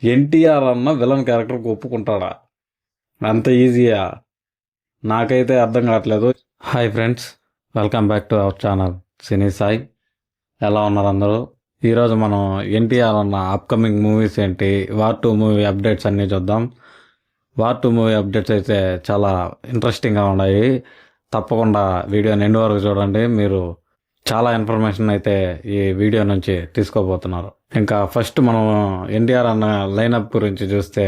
ఎన్టీఆర్ అన్న విలన్ క్యారెక్టర్కి ఒప్పుకుంటాడా? అంత ఈజీయా? నాకైతే అర్థం కావట్లేదు. Hi friends, welcome back to our channel cine Sai. ఎలా ఉన్నారు అందరూ? ఈరోజు మనం ఎన్టీఆర్ అన్న అప్కమింగ్ మూవీస్ ఏంటి, వార్ 2 మూవీ అప్డేట్స్ అన్నీ చూద్దాం. వార్ 2 మూవీ అప్డేట్స్ అయితే చాలా ఇంట్రెస్టింగ్గా ఉన్నాయి. తప్పకుండా వీడియోని ఎండ్ వరకు చూడండి. మీరు చాలా ఇన్ఫర్మేషన్ అయితే ఈ వీడియో నుంచి తీసుకోబోతున్నారు. ఇంకా ఫస్ట్ మనం ఎన్టీఆర్ అన్న లైనప్ గురించి చూస్తే,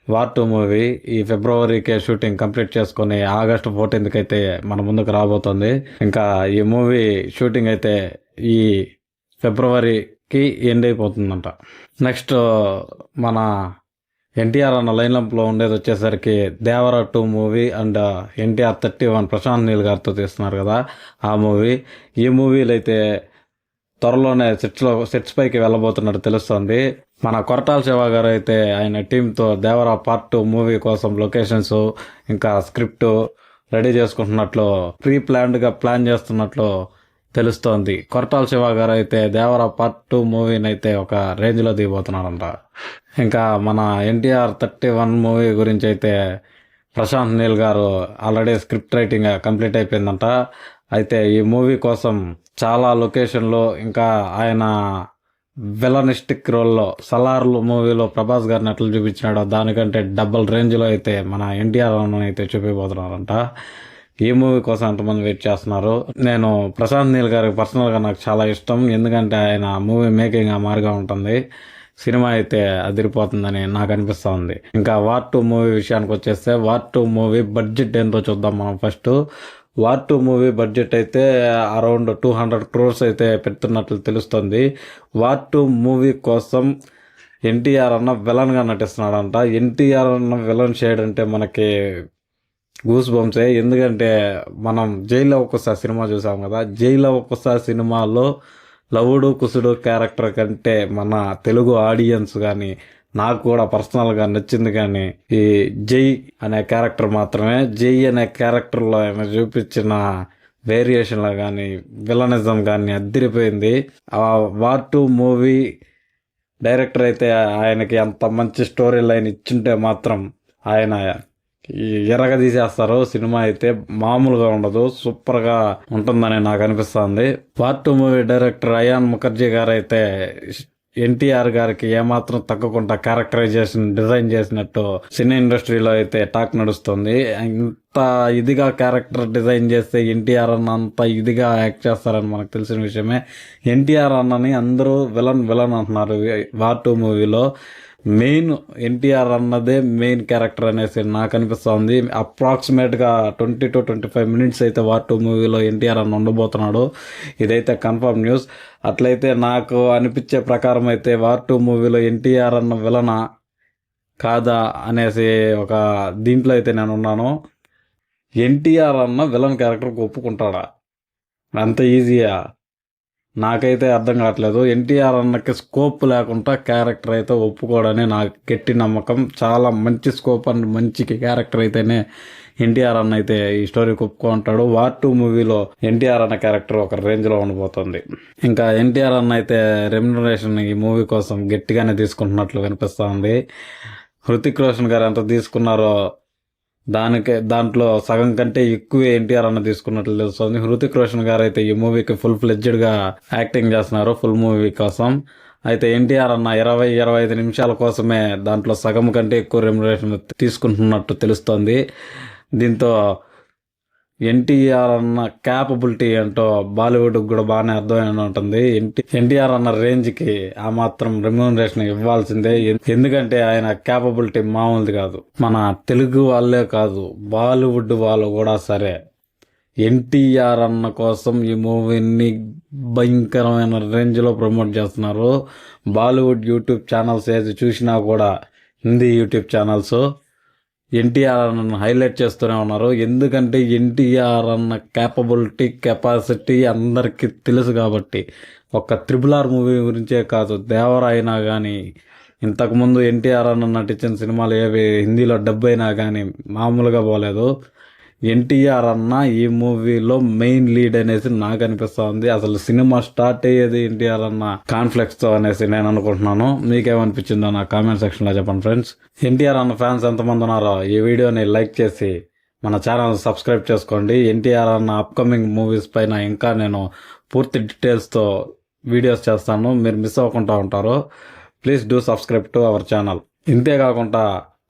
వార్ 2 మూవీ ఈ ఫిబ్రవరికి షూటింగ్ కంప్లీట్ చేసుకొని ఆగస్టు 14th అయితే మన ముందుకు రాబోతుంది. ఇంకా ఈ మూవీ షూటింగ్ అయితే ఈ ఫిబ్రవరికి ఎండ్ అయిపోతుందంట. నెక్స్ట్ మన ఎన్టీఆర్ అన్న లైన్అప్లో ఉండేది వచ్చేసరికి దేవరా 2 మూవీ అండ్ ఎన్టీఆర్ 31 ప్రశాంత్ నీల్ గారితో తీస్తున్నారు కదా, ఆ మూవీ. ఈ మూవీలు అయితే త్వరలోనే సెట్స్ పైకి వెళ్ళబోతున్నట్టు తెలుస్తుంది. మన కొరటాల శివ గారు అయితే ఆయన టీంతో దేవరా పార్ట్ 2 మూవీ కోసం లొకేషన్స్ ఇంకా స్క్రిప్ట్ రెడీ చేసుకుంటున్నట్లు ప్లాన్ చేస్తున్నట్లు తెలుస్తోంది. కొరటాల శివ గారు అయితే దేవరా పార్ట్ 2 మూవీని అయితే ఒక రేంజ్లో దిగిపోతున్నారంట. ఇంకా మన ఎన్టీఆర్ 31 మూవీ గురించి అయితే ప్రశాంత్ నీల్ గారు ఆల్రెడీ స్క్రిప్ట్ రైటింగ్ కంప్లీట్ అయిపోయిందంట. అయితే ఈ మూవీ కోసం చాలా లొకేషన్లో ఇంకా ఆయన విలనిస్టిక్ రోల్లో సలార్ మూవీలో ప్రభాస్ గారిని ఎట్లా చూపించినాడో దానికంటే డబల్ రేంజ్లో అయితే మన ఎన్టీఆర్ అయితే చూపిపోతున్నారంట. ఈ మూవీ కోసం ఎంతమంది వెయిట్ చేస్తున్నారు. నేను ప్రశాంత్ నీల్ గారికి పర్సనల్గా నాకు చాలా ఇష్టం, ఎందుకంటే ఆయన మూవీ మేకింగ్ మారుగా ఉంటుంది. సినిమా అయితే అదిరిపోతుందని నాకు అనిపిస్తూ ఉంది. ఇంకా వార్ 2 మూవీ విషయానికి వచ్చేస్తే, వార్ 2 మూవీ బడ్జెట్ ఎంతో చూద్దాం మనం ఫస్ట్. వార్ 2 మూవీ బడ్జెట్ అయితే అరౌండ్ 200 crores అయితే పెడుతున్నట్లు తెలుస్తుంది. వార్ 2 మూవీ కోసం ఎన్టీఆర్ అన్న విలన్గా నటిస్తున్నాడంట. ఎన్టీఆర్ అన్న విలన్ షేడ్ అంటే మనకి గూస్ బంప్సే. ఎందుకంటే మనం జైల్లో ఒక్కసారి సినిమా చూసాం కదా, జైల్లో ఒక్కసారి సినిమాలో లవుడు కుసుడు క్యారెక్టర్ కంటే మన తెలుగు ఆడియన్స్ కానీ నాకు కూడా పర్సనల్గా నచ్చింది కానీ ఈ జై అనే క్యారెక్టర్ మాత్రమే. జై అనే క్యారెక్టర్లో ఆయన చూపించిన వేరియేషన్లో కానీ విలనిజం కానీ అద్దరిపోయింది. ఆ వార్ 2 మూవీ డైరెక్టర్ అయితే ఆయనకి అంత మంచి స్టోరీ లైన్ ఇచ్చింటే మాత్రం ఆయన ఎర్రగా తీసేస్తారు. సినిమా అయితే మామూలుగా ఉండదు, సూపర్గా ఉంటుందని నాకు అనిపిస్తుంది. War 2 movie director Ayan Mukerji గారు అయితే ఎన్టీఆర్ గారికి ఏమాత్రం తగ్గకుండా క్యారెక్టరైజేషన్ డిజైన్ చేసినట్టు సినీ ఇండస్ట్రీలో అయితే టాక్ నడుస్తుంది. ఇంత ఇదిగా క్యారెక్టర్ డిజైన్ చేస్తే ఎన్టీఆర్ అన్న అంత ఇదిగా యాక్ట్ చేస్తారని మనకు తెలిసిన విషయమే. ఎన్టీఆర్ అన్నని అందరూ విలన్ అంటున్నారు. వార్ 2 మూవీలో మెయిన్ ఎన్టీఆర్ అన్నదే మెయిన్ క్యారెక్టర్ అనేసి నాకు అనిపిస్తుంది. అప్రాక్సిమేట్గా 20 to 25 minutes అయితే వార్ 2 మూవీలో ఎన్టీఆర్ అన్న ఉండబోతున్నాడు. ఇదైతే కన్ఫర్మ్ న్యూస్. అట్లయితే నాకు అనిపించే ప్రకారం అయితే వార్ 2 మూవీలో ఎన్టీఆర్ అన్న విలనా కాదా అనేసి ఒక దీంట్లో అయితే నేను ఉన్నాను. ఎన్టీఆర్ అన్న విలన్ క్యారెక్టర్కి ఒప్పుకుంటాడా? అంత ఈజీయా? నాకైతే అర్థం కావట్లేదు. ఎన్టీఆర్ అన్నకి స్కోప్ లేకుండా క్యారెక్టర్ అయితే ఒప్పుకోవడని నాకు గట్టి నమ్మకం. చాలా మంచి స్కోప్ అండ్ మంచి క్యారెక్టర్ అయితేనే ఎన్టీఆర్ అన్న అయితే ఈ స్టోరీకి ఒప్పుకుంటాడు. వార్ 2 మూవీలో ఎన్టీఆర్ అన్న క్యారెక్టర్ ఒక రేంజ్లో ఉండబోతుంది. ఇంకా ఎన్టీఆర్ అన్న అయితే రెమ్యునరేషన్ ఈ మూవీ కోసం గట్టిగానే తీసుకుంటున్నట్లు కనిపిస్తుంది. హృతిక్ రోషన్ గారు ఎంత తీసుకున్నారో దాంట్లో సగం కంటే ఎక్కువ ఎన్టీఆర్ అన్న తీసుకున్నట్లు తెలుస్తుంది. హృతిక్ రోషన్ గారు అయితే ఈ మూవీకి ఫుల్ ఫ్లెడ్జ్డ్గా యాక్టింగ్ చేస్తున్నారు ఫుల్ మూవీ కోసం. అయితే ఎన్టీఆర్ అన్న 20-25 నిమిషాల కోసమే దాంట్లో సగం కంటే ఎక్కువ రెమ్యునరేషన్ తీసుకుంటున్నట్టు తెలుస్తోంది. దీంతో ఎన్టీఆర్ అన్న క్యాపబిలిటీ ఏంటో బాలీవుడ్కి కూడా బాగానే అర్థమైనా ఉంటుంది. ఎన్టీఆర్ అన్న రేంజ్కి ఆ మాత్రం రెమ్యూనరేషన్ ఇవ్వాల్సిందే. ఎందుకంటే ఆయన క్యాపబిలిటీ మామూలుది కాదు. మన తెలుగు వాళ్ళే కాదు, బాలీవుడ్ వాళ్ళు కూడా సరే ఎన్టీఆర్ అన్న కోసం ఈ మూవీని భయంకరమైన రేంజ్లో ప్రమోట్ చేస్తున్నారు. బాలీవుడ్ యూట్యూబ్ ఛానల్స్ ఏది చూసినా కూడా, హిందీ యూట్యూబ్ ఛానల్స్ ఎన్టీఆర్ అన్న హైలైట్ చేస్తూనే ఉన్నారు. ఎందుకంటే ఎన్టీఆర్ అన్న కెపాసిటీ అందరికీ తెలుసు కాబట్టి. ఒక RRR మూవీ గురించే కాదు, దేవర అయినా కానీ, ఇంతకుముందు ఎన్టీఆర్ అన్న నటించిన సినిమాలు ఏవి హిందీలో డబ్ అయినా కానీ మామూలుగా పోలేదు. ఎన్టీఆర్ అన్న ఈ మూవీలో మెయిన్ లీడ్ అనేసి నాకు అనిపిస్తుంది. అసలు సినిమా స్టార్ట్ అయ్యేది ఎన్టీఆర్ అన్న కాన్ఫ్లెక్స్ తో అనేసి నేను అనుకుంటున్నాను. మీకేమనిపించిందో నా కామెంట్ సెక్షన్ లో చెప్పండి ఫ్రెండ్స్. ఎన్టీఆర్ అన్న ఫ్యాన్స్ ఎంతమంది ఉన్నారో ఈ వీడియోని లైక్ చేసి మన ఛానల్ సబ్స్క్రైబ్ చేసుకోండి. ఎన్టీఆర్ అన్న అప్కమింగ్ మూవీస్ పైన ఇంకా నేను పూర్తి డీటెయిల్స్తో వీడియోస్ చేస్తాను, మీరు మిస్ అవ్వకుండా ఉంటారు. Please do subscribe to our channel. ఇంతేకాకుండా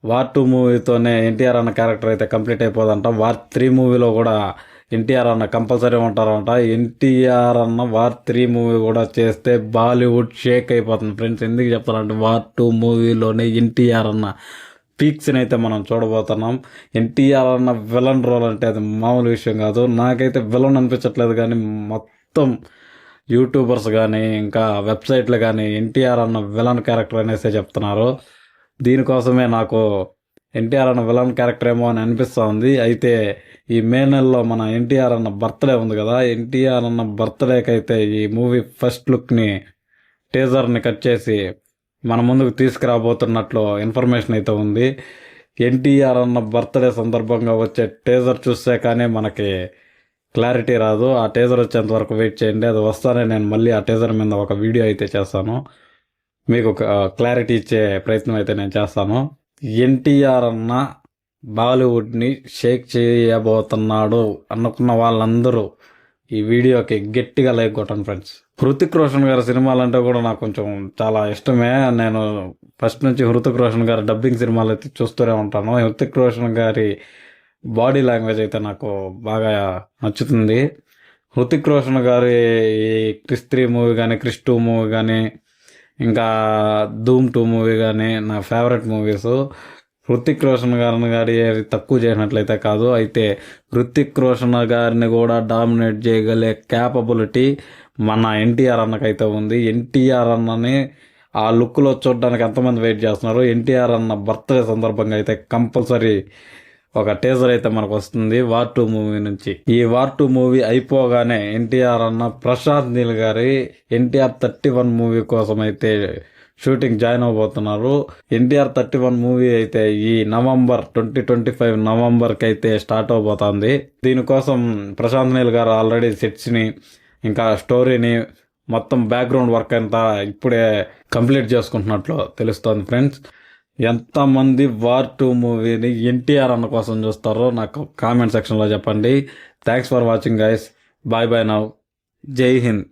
వార్ 2 మూవీతోనే ఎన్టీఆర్ అన్న క్యారెక్టర్ అయితే కంప్లీట్ అయిపోదంట. వార్ 3 మూవీలో కూడా ఎన్టీఆర్ అన్న కంపల్సరీ ఉంటారంట. ఎన్టీఆర్ అన్న వార్ 3 మూవీ కూడా చేస్తే బాలీవుడ్ షేక్ అయిపోతుంది ఫ్రెండ్స్. ఎందుకు చెప్తారంటే వార్ 2 మూవీలోనే ఎన్టీఆర్ అన్న పీక్స్ని అయితే మనం చూడబోతున్నాం. ఎన్టీఆర్ అన్న విలన్ రోల్ అంటే అది మామూలు విషయం కాదు. నాకైతే విలన్ అనిపించట్లేదు, కానీ మొత్తం యూట్యూబర్స్ కానీ ఇంకా వెబ్సైట్లు కానీ ఎన్టీఆర్ అన్న విలన్ క్యారెక్టర్ అనేసే చెప్తున్నారు. దీనికోసమే నాకు ఎన్టీఆర్ అన్న విలన్ క్యారెక్టర్ ఏమో అని అనిపిస్తూ ఉంది. అయితే ఈ మే నెలలో మన ఎన్టీఆర్ అన్న బర్త్డే ఉంది కదా, ఎన్టీఆర్ అన్న బర్త్డేకైతే ఈ మూవీ ఫస్ట్ లుక్ని టీజర్ని కట్ చేసి మన ముందుకు తీసుకురాబోతున్నట్లు ఇన్ఫర్మేషన్ అయితే ఉంది. ఎన్టీఆర్ అన్న బర్త్డే సందర్భంగా వచ్చే టీజర్ చూస్తే కానీ మనకి క్లారిటీ రాదు. ఆ టీజర్ వచ్చేంత వరకు వెయిట్ చేయండి. అది వస్తానే నేను మళ్ళీ ఆ టీజర్ మీద ఒక వీడియో అయితే చేస్తాను, మీకు క్లారిటీ ఇచ్చే ప్రయత్నం అయితే నేను చేస్తాను. ఎన్టీఆర్ అన్న బాలీవుడ్ని షేక్ చేయబోతున్నాడు అనుకున్న వాళ్ళందరూ ఈ వీడియోకి గట్టిగా లైక్ కొట్టండి ఫ్రెండ్స్. హృతిక్ రోషన్ గారి సినిమాలంటే కూడా నాకు కొంచెం చాలా ఇష్టమే. నేను ఫస్ట్ నుంచి హృతిక్ రోషన్ గారి డబ్బింగ్ సినిమాలు అయితే చూస్తూనే ఉంటాను. హృతిక్ రోషన్ గారి బాడీ లాంగ్వేజ్ అయితే నాకు బాగా నచ్చుతుంది. హృతిక్ రోషన్ గారి క్రిష్ 3 మూవీ కానీ, క్రిష్ 2 మూవీ కానీ, ఇంకా ధూమ్ 2 మూవీ కానీ నా ఫేవరెట్ మూవీస్. హృతిక్ రోషన్ గారి తక్కువ చేసినట్లయితే కాదు, అయితే హృతిక్ రోషన్ గారిని కూడా డామినేట్ చేయగలే క్యాపబిలిటీ మన ఎన్టీఆర్ అన్నకైతే ఉంది. ఎన్టీఆర్ అన్నని ఆ లుక్లో చూడడానికి ఎంతమంది వెయిట్ చేస్తున్నారు. ఎన్టీఆర్ అన్న బర్త్డే సందర్భంగా అయితే కంపల్సరీ ఒక టీజర్ అయితే మనకు వస్తుంది వార్ 2 మూవీ నుంచి. ఈ వార్ 2 మూవీ అయిపోగానే ఎన్టీఆర్ అన్న ప్రశాంత్ నీల్ గారి ఎన్టీఆర్ 31 మూవీ కోసం అయితే షూటింగ్ జాయిన్ అవబోతున్నారు. ఎన్టీఆర్ 31 మూవీ అయితే ఈ నవంబర్ 2025 నవంబర్కి అయితే స్టార్ట్ అవబోతుంది. దీనికోసం ప్రశాంత్ నీల్ గారు ఆల్రెడీ సెట్స్ని ఇంకా స్టోరీని మొత్తం బ్యాక్గ్రౌండ్ వర్క్ అంతా ఇప్పుడే కంప్లీట్ చేసుకుంటున్నట్లు తెలుస్తోంది ఫ్రెండ్స్. ఎంతమంది వార్ 2 మూవీని ఎన్టీఆర్ అన్న కోసం చూస్తారో నాకు కామెంట్ సెక్షన్లో చెప్పండి. Thanks for watching guys. Bye bye now. జై హింద్.